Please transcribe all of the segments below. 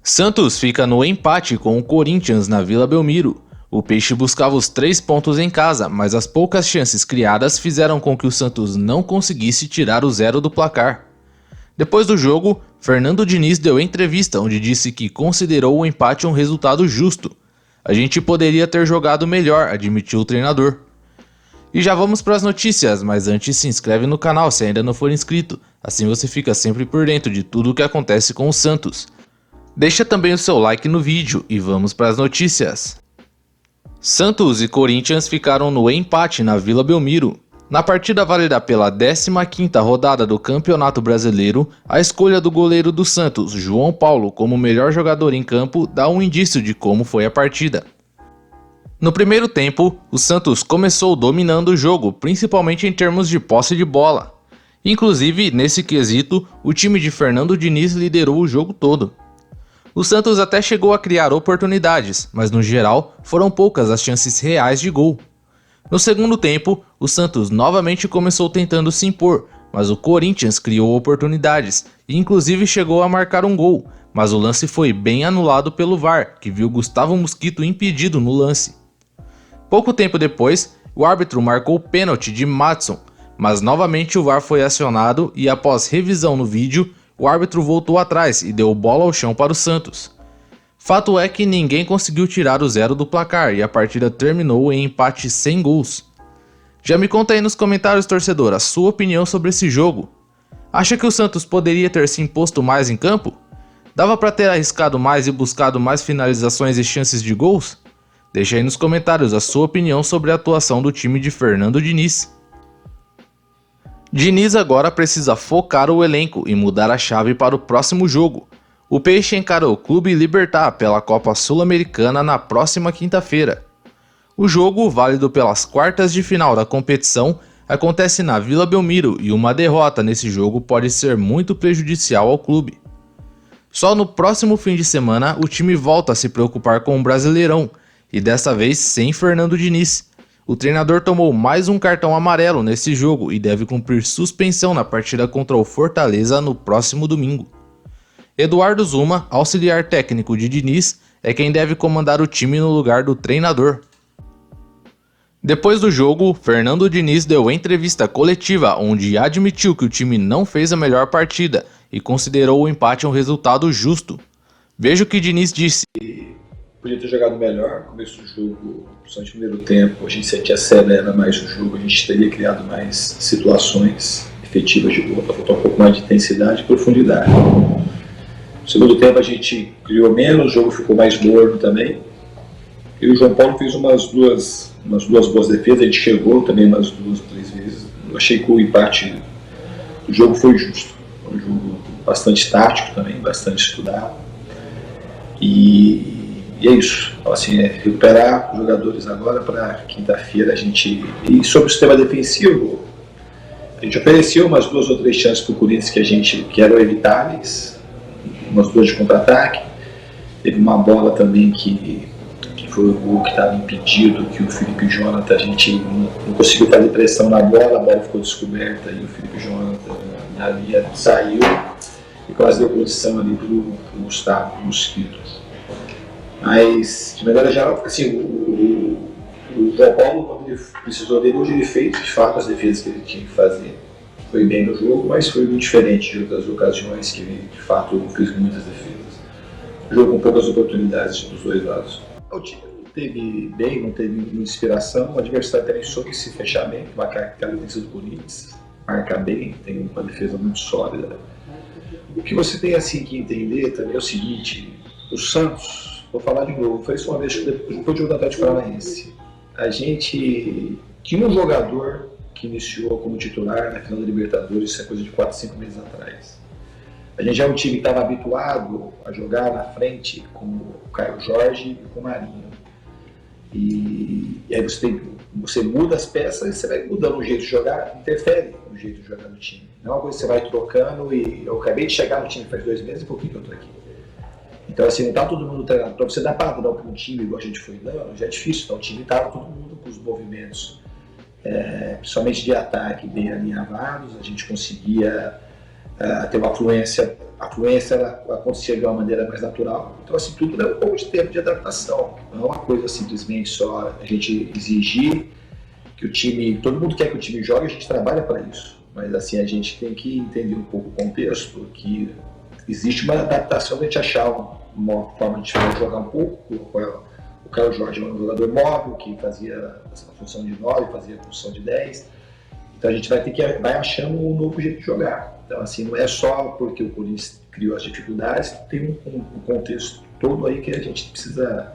Santos fica no empate com o Corinthians na Vila Belmiro. O Peixe buscava os 3 pontos em casa, mas as poucas chances criadas fizeram com que o Santos não conseguisse tirar o 0 do placar. Depois do jogo, Fernando Diniz deu entrevista onde disse que considerou o empate um resultado justo. A gente poderia ter jogado melhor, admitiu o treinador. E já vamos para as notícias, mas antes se inscreve no canal se ainda não for inscrito, assim você fica sempre por dentro de tudo o que acontece com o Santos. Deixa também o seu like no vídeo e vamos para as notícias. Santos e Corinthians ficaram no empate na Vila Belmiro. Na partida válida pela 15ª rodada do Campeonato Brasileiro, a escolha do goleiro do Santos, João Paulo, como melhor jogador em campo dá um indício de como foi a partida. No primeiro tempo, o Santos começou dominando o jogo, principalmente em termos de posse de bola. Inclusive, nesse quesito, o time de Fernando Diniz liderou o jogo todo. O Santos até chegou a criar oportunidades, mas no geral foram poucas as chances reais de gol. No segundo tempo, o Santos novamente começou tentando se impor, mas o Corinthians criou oportunidades e inclusive chegou a marcar um gol, mas o lance foi bem anulado pelo VAR, que viu Gustavo Mosquito impedido no lance. Pouco tempo depois, o árbitro marcou o pênalti de Madson, mas novamente o VAR foi acionado e após revisão no vídeo, o árbitro voltou atrás e deu bola ao chão para o Santos. Fato é que ninguém conseguiu tirar o 0 do placar e a partida terminou em empate sem gols. Já me conta aí nos comentários, torcedor, a sua opinião sobre esse jogo. Acha que o Santos poderia ter se imposto mais em campo? Dava para ter arriscado mais e buscado mais finalizações e chances de gols? Deixa aí nos comentários a sua opinião sobre a atuação do time de Fernando Diniz. Diniz agora precisa focar o elenco e mudar a chave para o próximo jogo. O Peixe encara o Clube Libertad pela Copa Sul-Americana na próxima quinta-feira. O jogo, válido pelas quartas de final da competição, acontece na Vila Belmiro e uma derrota nesse jogo pode ser muito prejudicial ao clube. Só no próximo fim de semana o time volta a se preocupar com o Brasileirão, e dessa vez sem Fernando Diniz. O treinador tomou mais um cartão amarelo nesse jogo e deve cumprir suspensão na partida contra o Fortaleza no próximo domingo. Eduardo Zuma, auxiliar técnico de Diniz, é quem deve comandar o time no lugar do treinador. Depois do jogo, Fernando Diniz deu entrevista coletiva onde admitiu que o time não fez a melhor partida e considerou o empate um resultado justo. Veja o que Diniz disse. Podia ter jogado melhor, começo do jogo, principalmente no primeiro tempo, a gente se acelera mais o jogo, a gente teria criado mais situações efetivas de gol, para faltar um pouco mais de intensidade e profundidade. No segundo tempo a gente criou menos, o jogo ficou mais morno também, e o João Paulo fez umas duas boas defesas, a gente chegou também umas 2 ou 3 vezes. Eu achei que o empate do jogo foi justo, foi um jogo bastante tático também, bastante estudado, e é isso, assim, recuperar os jogadores agora para quinta-feira a gente... E sobre o sistema defensivo, a gente ofereceu umas 2 ou 3 chances para o Corinthians que eram evitáveis, umas 2 de contra-ataque. Teve uma bola também que foi o gol que estava impedido, que o Felipe Jonathan, a gente não conseguiu fazer pressão na bola, a bola ficou descoberta e o Felipe Jonathan na linha saiu e quase deu posição ali para o Gustavo Mosquito. Mas, de maneira geral, assim, o João Paulo, quando ele precisou dele, hoje ele fez, de fato, as defesas que ele tinha que fazer. Foi bem no jogo, mas foi muito diferente de outras ocasiões que ele, de fato, fez muitas defesas. O jogo com poucas oportunidades dos 2 lados. O time não teve bem, não teve muita inspiração, o adversário também soube se fechar bem, uma característica do Corinthians, marca bem, tem uma defesa muito sólida. O que você tem assim que entender também é o seguinte, o Santos... Vou falar de novo, foi isso uma vez que depois do jogo do Atlético Paranaense. A gente tinha um jogador que iniciou como titular na final da Libertadores, isso é coisa de 4, 5 meses atrás. A gente já é um time que estava habituado a jogar na frente com o Caio Jorge e com o Marinho. E aí você muda as peças e você vai mudando o jeito de jogar, interfere no jeito de jogar do time. Não é uma coisa que você vai trocando e eu acabei de chegar no time faz 2 meses e pouquinho que eu estou aqui. Então, assim, não está todo mundo treinado. Para você dar padrão para um time igual a gente foi dando, já é difícil. Então, o time estava todo mundo com os movimentos, principalmente de ataque, bem alinhavados. A gente conseguia ter uma fluência a fluência acontecia de uma maneira mais natural. Então, assim, tudo leva um pouco de tempo de adaptação. Não é uma coisa simplesmente só a gente exigir que o time, todo mundo quer que o time jogue, a gente trabalha para isso. Mas, assim, a gente tem que entender um pouco o contexto, que existe uma adaptação de a gente achar uma forma de jogar um pouco. O Caio Jorge é um jogador móvel, que fazia a função de 9, fazia a função de 10. Então a gente vai achando um novo jeito de jogar. Então, assim, não é só porque o Corinthians criou as dificuldades, tem um contexto todo aí que a gente precisa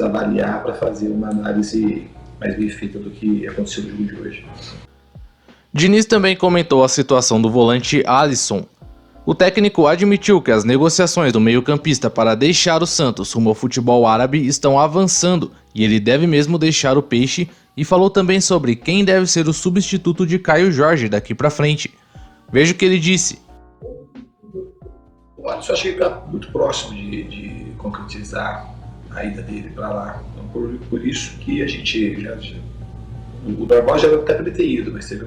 avaliar para fazer uma análise mais bem feita do que aconteceu no jogo de hoje. Diniz também comentou a situação do volante Alisson. O técnico admitiu que as negociações do meio-campista para deixar o Santos rumo ao futebol árabe estão avançando e ele deve mesmo deixar o Peixe, e falou também sobre quem deve ser o substituto de Caio Jorge daqui para frente. Veja o que ele disse. O Alisson acho que está muito próximo de concretizar a ida dele para lá. Então, por isso que a gente o normal já até para ele ter ido, mas teve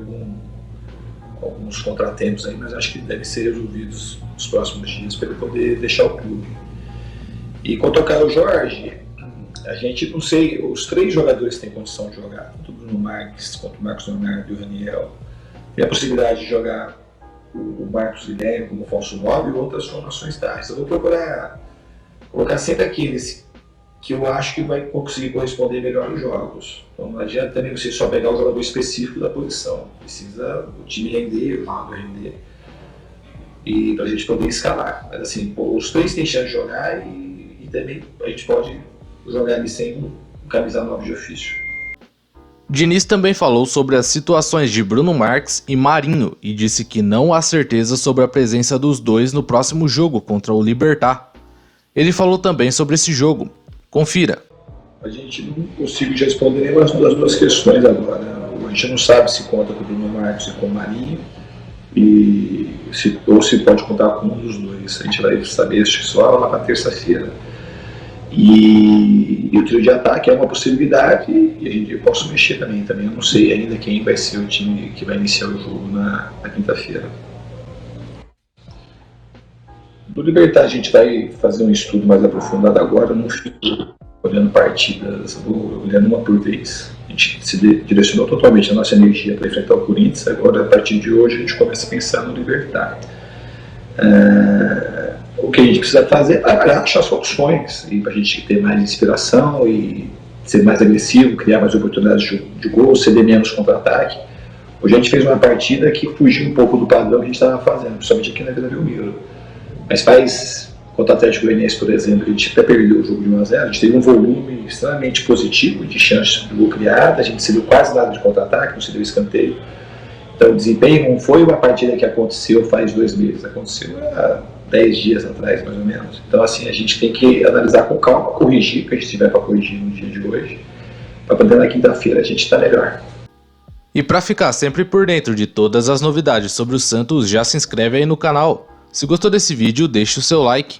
alguns contratempos aí, mas acho que devem ser resolvidos nos próximos dias para ele poder deixar o clube. E quanto ao Caio Jorge, a gente não sei, os 3 jogadores têm condição de jogar, tanto o Bruno Marques quanto o Marcos Leonardo e o Raniel. Tem a possibilidade de jogar o Marcos Guilherme como falso 9 e outras formações táticas. Eu vou procurar colocar sempre aqueles que eu acho que vai conseguir corresponder melhor nos jogos. Então não adianta também você só pegar o jogador específico da posição. Precisa o time render, o jogador render, e para a gente poder escalar. Mas assim, os 3 têm chance de jogar e também a gente pode jogar ali sem um camisa 9 de ofício. Diniz também falou sobre as situações de Bruno Marques e Marinho e disse que não há certeza sobre a presença dos dois no próximo jogo contra o Libertad. Ele falou também sobre esse jogo. Confira. A gente não consegue responder nenhuma das 2 questões agora. A gente não sabe se conta com o Bruno Marques e com o Marinho, ou se pode contar com um dos 2. A gente vai saber isso só lá para terça-feira. E o trio de ataque é uma possibilidade e eu posso mexer também. Eu não sei ainda quem vai ser o time que vai iniciar o jogo na quinta-feira. Do Libertad a gente vai fazer um estudo mais aprofundado agora, não fico olhando partidas, vou olhando uma por vez. A gente se direcionou totalmente a nossa energia para enfrentar o Corinthians, agora a partir de hoje a gente começa a pensar no Libertad. O que a gente precisa fazer é trabalhar, achar soluções, e para a gente ter mais inspiração e ser mais agressivo, criar mais oportunidades de gol, ceder menos contra-ataque. Hoje a gente fez uma partida que fugiu um pouco do padrão que a gente estava fazendo, principalmente aqui na Vila Belmiro. Mas contra o Atlético Goianiense, por exemplo, a gente até perdeu o jogo de 1-0, a gente teve um volume extremamente positivo de chances de gol criada, a gente cedeu quase nada de contra-ataque, não cedeu escanteio. Então o desempenho não foi uma partida que aconteceu faz 2 meses, aconteceu há 10 dias atrás, mais ou menos. Então, assim, a gente tem que analisar com calma, corrigir o que a gente tiver para corrigir no dia de hoje, para poder na quinta-feira a gente estar melhor. E para ficar sempre por dentro de todas as novidades sobre o Santos, já se inscreve aí no canal. Se gostou desse vídeo, deixe o seu like.